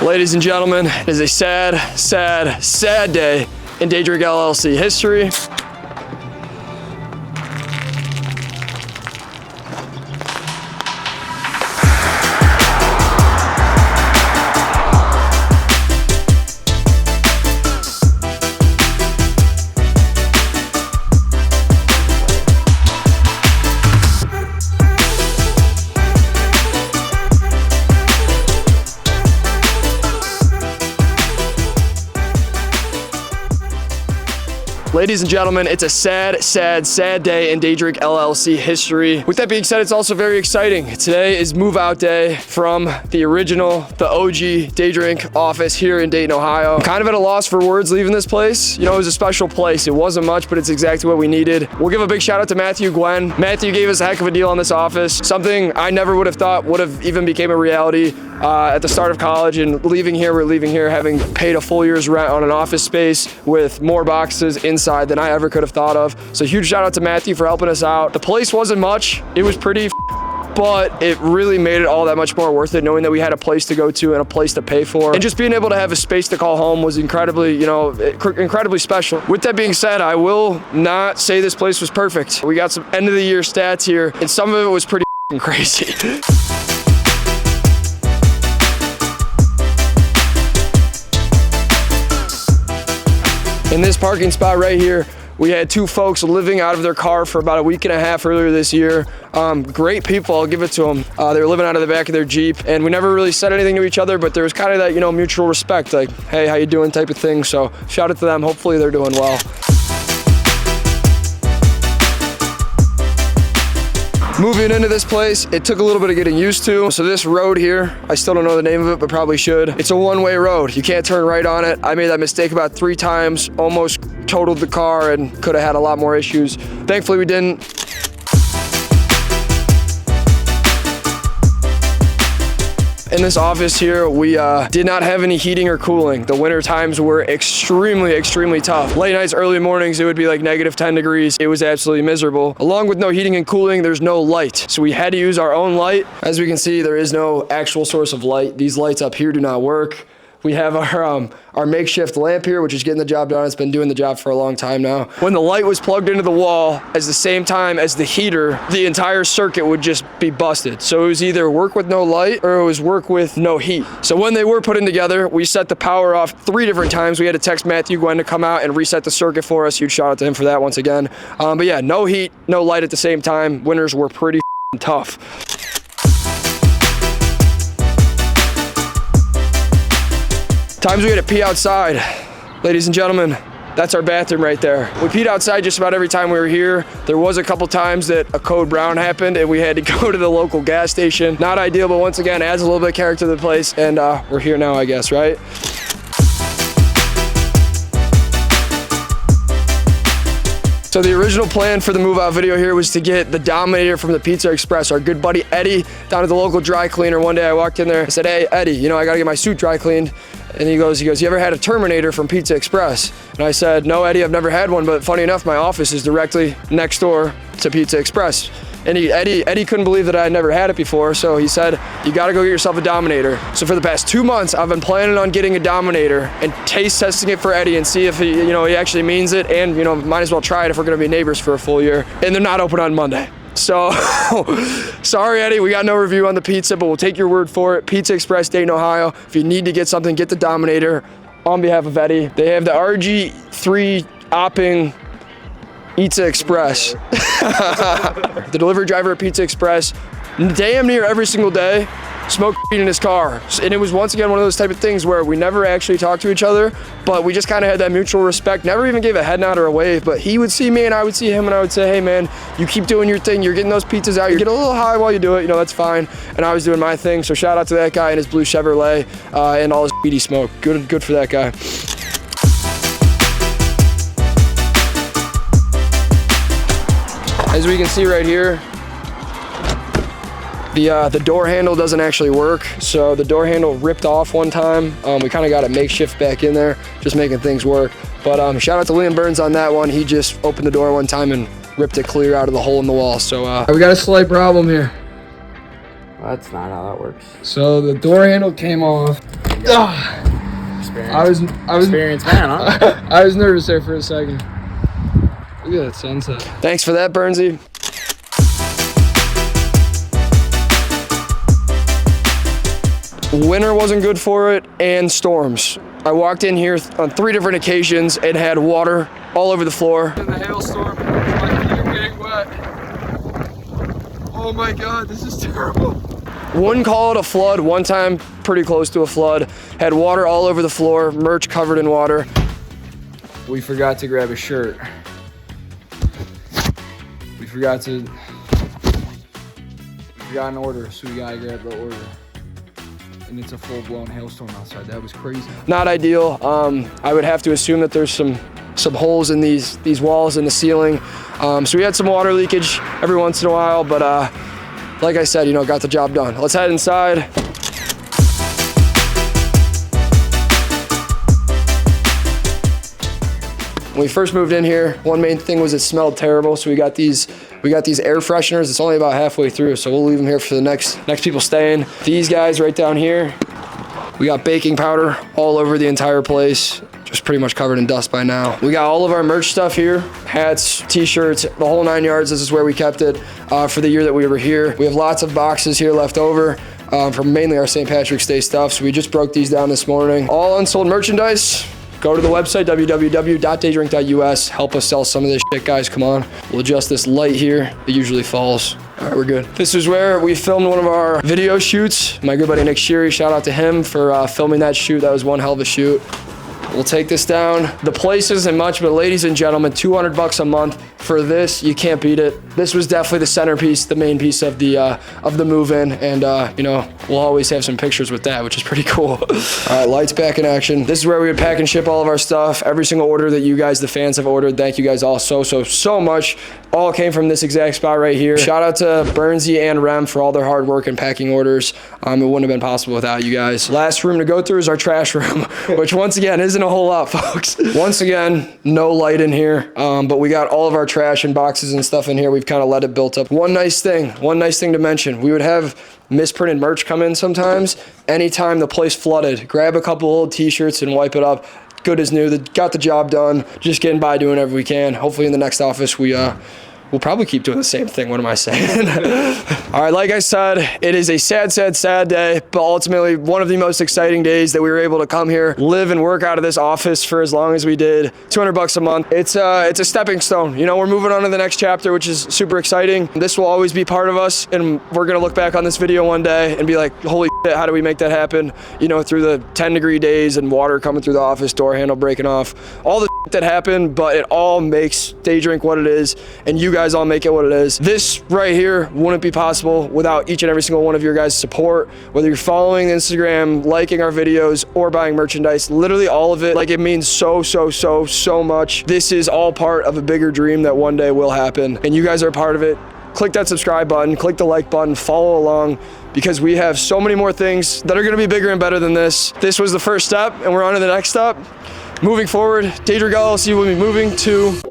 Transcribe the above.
Ladies and gentlemen, it is a sad, sad, sad day in Daydrink LLC history. Ladies and gentlemen, it's a sad, sad, sad day in Daydrink LLC history. With that being said, it's also very exciting. Today is move out day from the original, the OG Daydrink office here in Dayton, Ohio. Kind of at a loss for words leaving this place. You know, it was a special place. It wasn't much, but it's exactly what we needed. We'll give a big shout out to Matthew Gwen. Matthew gave us a heck of a deal on this office. Something I never would have thought would have even became a reality at the start of college, and we're leaving here having paid a full year's rent on an office space with more boxes inside than I ever could have thought of. So huge shout out to Matthew for helping us out. The place wasn't much. It was pretty but it really made it all that much more worth it, knowing that we had a place to go to and a place to pay for. And just being able to have a space to call home was incredibly, incredibly special. With that being said, I will not say this place was perfect. We got some end of the year stats here, and some of it was pretty crazy. In this parking spot right here, we had two folks living out of their car for about a week and a half earlier this year. Great people, I'll give it to them. They were living out of the back of their Jeep, and we never really said anything to each other, but there was kind of that, mutual respect, like, hey, how you doing type of thing. So shout out to them. Hopefully they're doing well. Moving into this place, it took a little bit of getting used to. So this road here, I still don't know the name of it, but probably should. It's a one-way road. You can't turn right on it. I made that mistake about 3 times, almost totaled the car and could have had a lot more issues. Thankfully we didn't. In this office here, we did not have any heating or cooling. The winter times were extremely, extremely tough. Late nights, early mornings, it would be like -10 degrees. It was absolutely miserable. Along with no heating and cooling, there's no light. So we had to use our own light. As we can see, there is no actual source of light. These lights up here do not work. We have our makeshift lamp here, which is getting the job done. It's been doing the job for a long time now. When the light was plugged into the wall at the same time as the heater, the entire circuit would just be busted. So it was either work with no light or it was work with no heat. So when they were putting together, we set the power off 3 different times. We had to text Matthew Gwen to come out and reset the circuit for us. Huge shout out to him for that once again. But yeah, no heat, no light at the same time. Winters were pretty tough. Times we had to pee outside. Ladies and gentlemen, that's our bathroom right there. We peed outside just about every time we were here. There was a couple times that a code brown happened and we had to go to the local gas station. Not ideal, but once again, adds a little bit of character to the place, and we're here now, I guess, right? So the original plan for the move out video here was to get the Dominator from the Pizza Express. Our good buddy Eddie down at the local dry cleaner. One day I walked in there, I said, hey Eddie, I gotta get my suit dry cleaned. And he goes, you ever had a Terminator from Pizza Express? And I said, no Eddie, I've never had one, but funny enough, my office is directly next door to Pizza Express. And Eddie couldn't believe that I had never had it before, so he said, you gotta go get yourself a Dominator. So for the past 2 months, I've been planning on getting a Dominator and taste testing it for Eddie and see if he actually means it, and might as well try it if we're gonna be neighbors for a full year. And they're not open on Monday. So, sorry Eddie, we got no review on the pizza, but we'll take your word for it. Pizza Express, Dayton, Ohio. If you need to get something, get the Dominator on behalf of Eddie. They have the RG3 Opping Pizza Express. The delivery driver at Pizza Express, damn near every single day, smoked in his car. And it was once again one of those type of things where we never actually talked to each other, but we just kind of had that mutual respect. Never even gave a head nod or a wave, but he would see me and I would see him, and I would say, hey man, you keep doing your thing. You're getting those pizzas out. You get a little high while you do it. That's fine. And I was doing my thing. So shout out to that guy and his blue Chevrolet and all his weedy smoke. Good for that guy. As we can see right here, the door handle doesn't actually work. So the door handle ripped off one time. We kind of got a makeshift back in there, just making things work. But shout out to Liam Burns on that one. He just opened the door one time and ripped it clear out of the hole in the wall. So we got a slight problem here. That's not how that works. So the door handle came off. Experience. I was Experienced man, huh? I was nervous there for a second. Look at that sunset. Thanks for that, Burnsy. Winter wasn't good for it, and storms. I walked in here on 3 different occasions and had water all over the floor. In the hailstorm, my feet are getting wet. Oh my God, this is terrible. Wouldn't call it a flood. One time, pretty close to a flood. Had water all over the floor, merch covered in water. We forgot to grab a shirt. We forgot an order, so we gotta grab the order. And it's a full-blown hailstorm outside. That was crazy. Not ideal. I would have to assume that there's some holes in these walls in the ceiling. So we had some water leakage every once in a while, but like I said, you know, got the job done. Let's head inside. When we first moved in here, one main thing was it smelled terrible. So we got these air fresheners. It's only about halfway through, so we'll leave them here for the next people staying. These guys right down here, we got baking powder all over the entire place. Just pretty much covered in dust by now. We got all of our merch stuff here, hats, t-shirts, the whole 9 yards. This is where we kept it for the year that we were here. We have lots of boxes here left over from mainly our St. Patrick's Day stuff. So we just broke these down this morning. All unsold merchandise. Go to the website, www.daydrink.us. Help us sell some of this shit, guys. Come on. We'll adjust this light here. It usually falls. All right, we're good. This is where we filmed one of our video shoots. My good buddy Nick Sheary, shout out to him for filming that shoot. That was one hell of a shoot. We'll take this down. The place isn't much, but ladies and gentlemen, $200 a month for this. You can't beat it. This was definitely the centerpiece, the main piece of the move-in, and you know, we'll always have some pictures with that, which is pretty cool. All right, lights back in action. This is where we would pack and ship all of our stuff. Every single order that you guys, the fans, have ordered. Thank you guys all so much. All came from this exact spot right here. Shout out to Burnsy and Rem for all their hard work and packing orders. It wouldn't have been possible without you guys. Last room to go through is our trash room, which once again isn't a whole lot, folks. Once again, no light in here, but we got all of our trash and boxes and stuff in here. We've kind of let it build up. One nice thing to mention, we would have misprinted merch come in sometimes. Anytime the place flooded, grab a couple old t-shirts and wipe it up. Good as new. Got the job done. Just getting by doing whatever we can. Hopefully in the next office we'll probably keep doing the same thing. What am I saying? All right, like I said, it is a sad day, but ultimately one of the most exciting days that we were able to come here, live and work out of this office for as long as we did. $200 a month. It's a stepping stone. You know, we're moving on to the next chapter, which is super exciting. This will always be part of us, and we're gonna look back on this video one day and be like, holy shit, how do we make that happen? You know, through the 10-degree days and water coming through the office, door handle breaking off, all the that happened, but it all makes Daydrink what it is, and you guys all make it what it is. This right here wouldn't be possible without each and every single one of your guys' support, whether you're following Instagram, liking our videos, or buying merchandise. Literally all of it. Like, it means so much. This is all part of a bigger dream that one day will happen, and you guys are a part of it. Click that subscribe button, click the like button, follow along, because we have so many more things that are gonna be bigger and better than this. This was the first step, and we're on to the next step. Moving forward, Daydrink LLC will be moving to